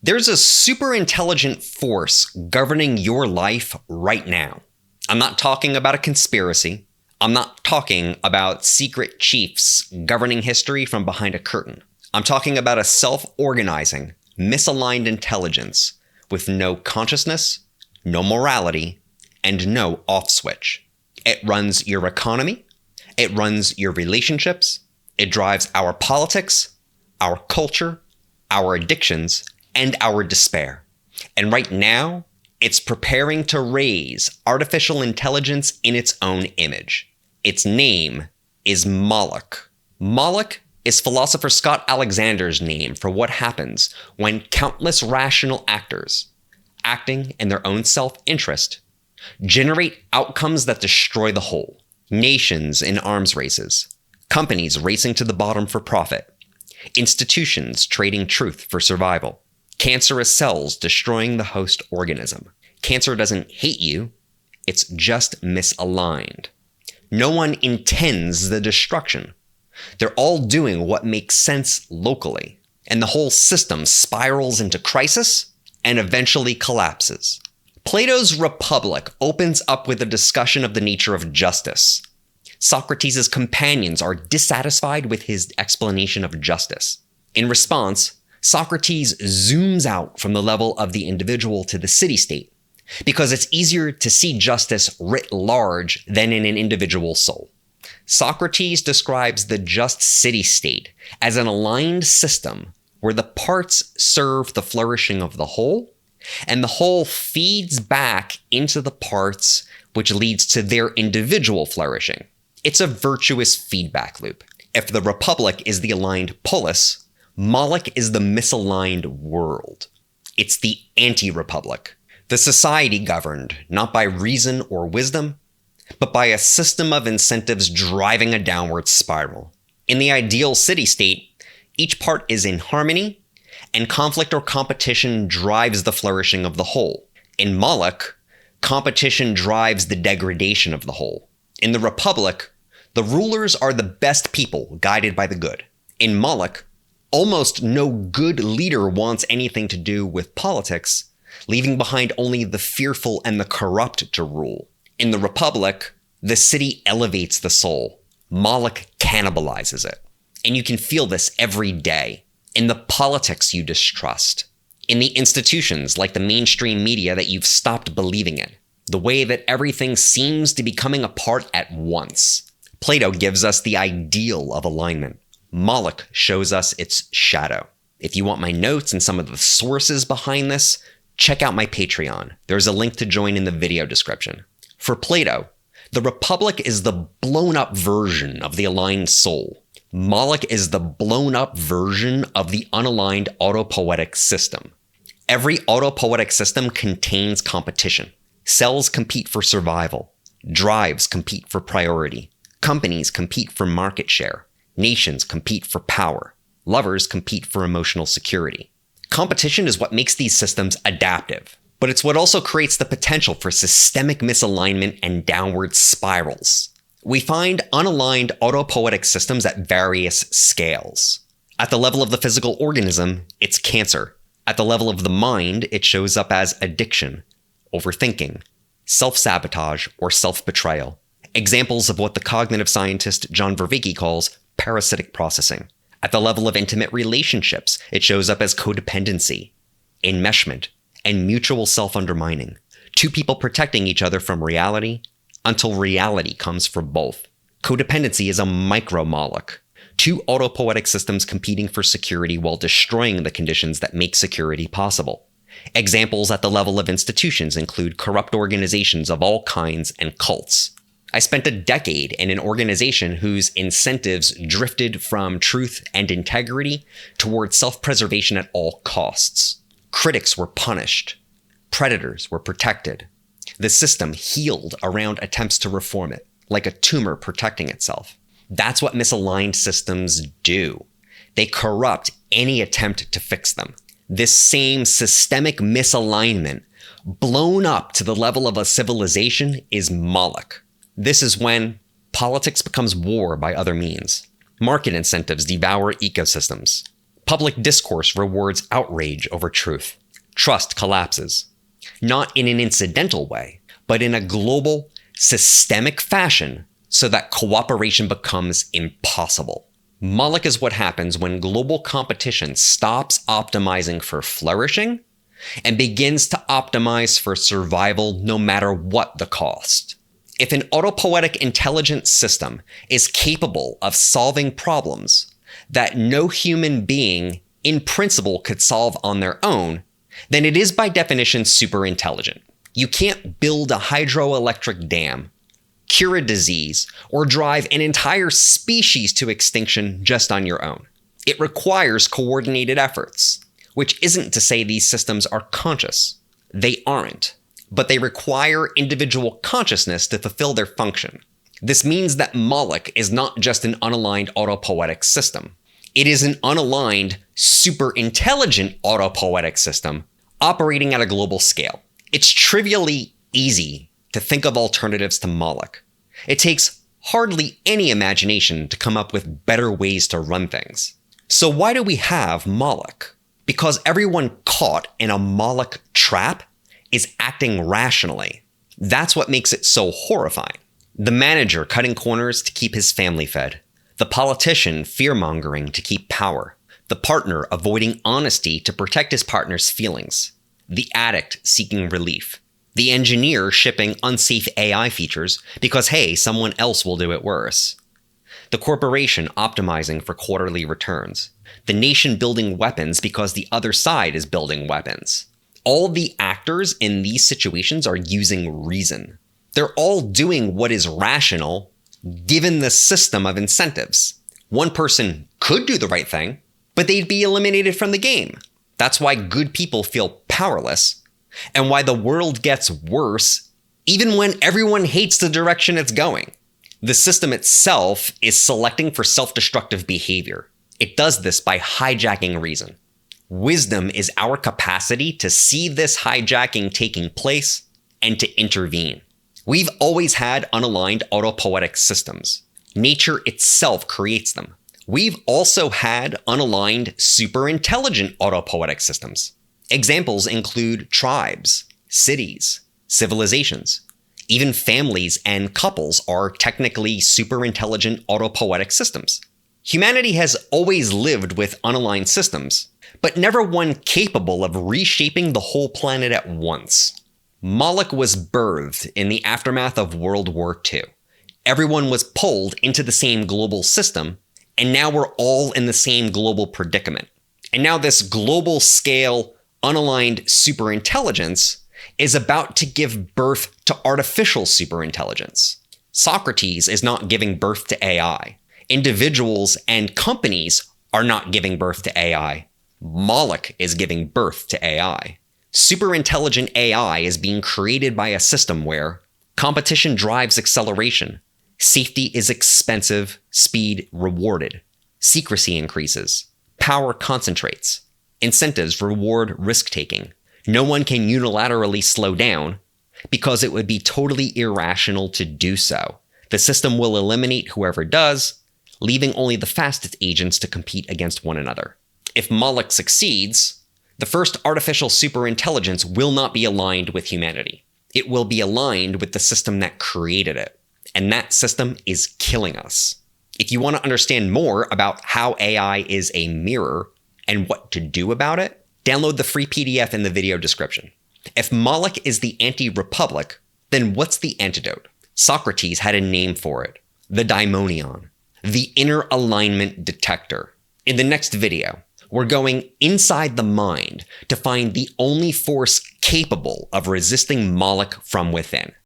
There's a super intelligent force governing your life right now. I'm not talking about a conspiracy. I'm not talking about secret chiefs governing history from behind a curtain. I'm talking about a self-organizing, misaligned intelligence with no consciousness, no morality, and no off switch. It runs your economy. It runs your relationships. It drives our politics, our culture, our addictions, and our despair. And right now, it's preparing to raise artificial intelligence in its own image. Its name is Moloch. Moloch is philosopher Scott Alexander's name for what happens when countless rational actors, acting in their own self-interest, generate outcomes that destroy the whole. Nations in arms races, companies racing to the bottom for profit, institutions trading truth for survival, cancerous cells destroying the host organism. Cancer doesn't hate you, it's just misaligned. No one intends the destruction. They're all doing what makes sense locally, and the whole system spirals into crisis and eventually collapses. Plato's Republic opens up with a discussion of the nature of justice. Socrates' companions are dissatisfied with his explanation of justice. In response, Socrates zooms out from the level of the individual to the city-state, because it's easier to see justice writ large than in an individual soul. Socrates describes the just city-state as an aligned system where the parts serve the flourishing of the whole, and the whole feeds back into the parts, which leads to their individual flourishing. It's a virtuous feedback loop. If the Republic is the aligned polis, Moloch is the misaligned world. It's the anti-Republic, the society governed not by reason or wisdom, but by a system of incentives driving a downward spiral. In the ideal city-state, each part is in harmony, and conflict or competition drives the flourishing of the whole. In Moloch, competition drives the degradation of the whole. In the Republic, the rulers are the best people guided by the good. In Moloch, almost no good leader wants anything to do with politics, leaving behind only the fearful and the corrupt to rule. In the Republic, the city elevates the soul. Moloch cannibalizes it. And you can feel this every day in the politics you distrust, in the institutions like the mainstream media that you've stopped believing in, the way that everything seems to be coming apart at once. Plato gives us the ideal of alignment. Moloch shows us its shadow. If you want my notes and some of the sources behind this, check out my Patreon. There's a link to join in the video description. For Plato, the Republic is the blown-up version of the aligned soul. Moloch is the blown-up version of the unaligned autopoietic system. Every autopoietic system contains competition. Cells compete for survival. Drives compete for priority. Companies compete for market share. Nations compete for power. Lovers compete for emotional security. Competition is what makes these systems adaptive, but it's what also creates the potential for systemic misalignment and downward spirals. We find unaligned autopoietic systems at various scales. At the level of the physical organism, it's cancer. At the level of the mind, it shows up as addiction, overthinking, self-sabotage, or self-betrayal. Examples of what the cognitive scientist John Vervaeke calls parasitic processing. At the level of intimate relationships, it shows up as codependency, enmeshment, and mutual self-undermining. Two people protecting each other from reality until reality comes for both. Codependency is a micro-Moloch. Two autopoietic systems competing for security while destroying the conditions that make security possible. Examples at the level of institutions include corrupt organizations of all kinds and cults. I spent a decade in an organization whose incentives drifted from truth and integrity toward self-preservation at all costs. Critics were punished. Predators were protected. The system healed around attempts to reform it, like a tumor protecting itself. That's what misaligned systems do. They corrupt any attempt to fix them. This same systemic misalignment, blown up to the level of a civilization, is Moloch. This is when politics becomes war by other means. Market incentives devour ecosystems. Public discourse rewards outrage over truth. Trust collapses. Not in an incidental way, but in a global, systemic fashion so that cooperation becomes impossible. Moloch is what happens when global competition stops optimizing for flourishing and begins to optimize for survival no matter what the cost. If an autopoietic intelligent system is capable of solving problems that no human being in principle could solve on their own, then it is by definition superintelligent. You can't build a hydroelectric dam, cure a disease, or drive an entire species to extinction just on your own. It requires coordinated efforts, which isn't to say these systems are conscious. They aren't, but they require individual consciousness to fulfill their function. This means that Moloch is not just an unaligned autopoietic system. It is an unaligned, superintelligent autopoietic system operating at a global scale. It's trivially easy to think of alternatives to Moloch. It takes hardly any imagination to come up with better ways to run things. So why do we have Moloch? Because everyone caught in a Moloch trap is acting rationally. That's what makes it so horrifying. The manager cutting corners to keep his family fed. The politician fear-mongering to keep power. The partner avoiding honesty to protect his partner's feelings. The addict seeking relief. The engineer shipping unsafe AI features because, hey, someone else will do it worse. The corporation optimizing for quarterly returns. The nation building weapons because the other side is building weapons. All the actors in these situations are using reason. They're all doing what is rational given the system of incentives. One person could do the right thing, but they'd be eliminated from the game. That's why good people feel powerless, and why the world gets worse even when everyone hates the direction it's going. The system itself is selecting for self-destructive behavior. It does this by hijacking reason. Wisdom is our capacity to see this hijacking taking place and to intervene. We've always had unaligned autopoietic systems. Nature itself creates them. We've also had unaligned superintelligent autopoietic systems. Examples include tribes, cities, civilizations. Even families and couples are technically superintelligent autopoietic systems. Humanity has always lived with unaligned systems, but never one capable of reshaping the whole planet at once. Moloch was birthed in the aftermath of World War II. Everyone was pulled into the same global system, and now we're all in the same global predicament. And now this global scale, unaligned superintelligence is about to give birth to artificial superintelligence. Socrates is not giving birth to AI. Individuals and companies are not giving birth to AI. Moloch is giving birth to AI. Superintelligent AI is being created by a system where competition drives acceleration, safety is expensive, speed rewarded, secrecy increases, power concentrates, incentives reward risk-taking. No one can unilaterally slow down because it would be totally irrational to do so. The system will eliminate whoever does, leaving only the fastest agents to compete against one another. If Moloch succeeds, the first artificial superintelligence will not be aligned with humanity. It will be aligned with the system that created it. And that system is killing us. If you want to understand more about how AI is a mirror and what to do about it, download the free PDF in the video description. If Moloch is the anti-republic, then what's the antidote? Socrates had a name for it. The daimonion. The inner alignment detector. In the next video, we're going inside the mind to find the only force capable of resisting Moloch from within.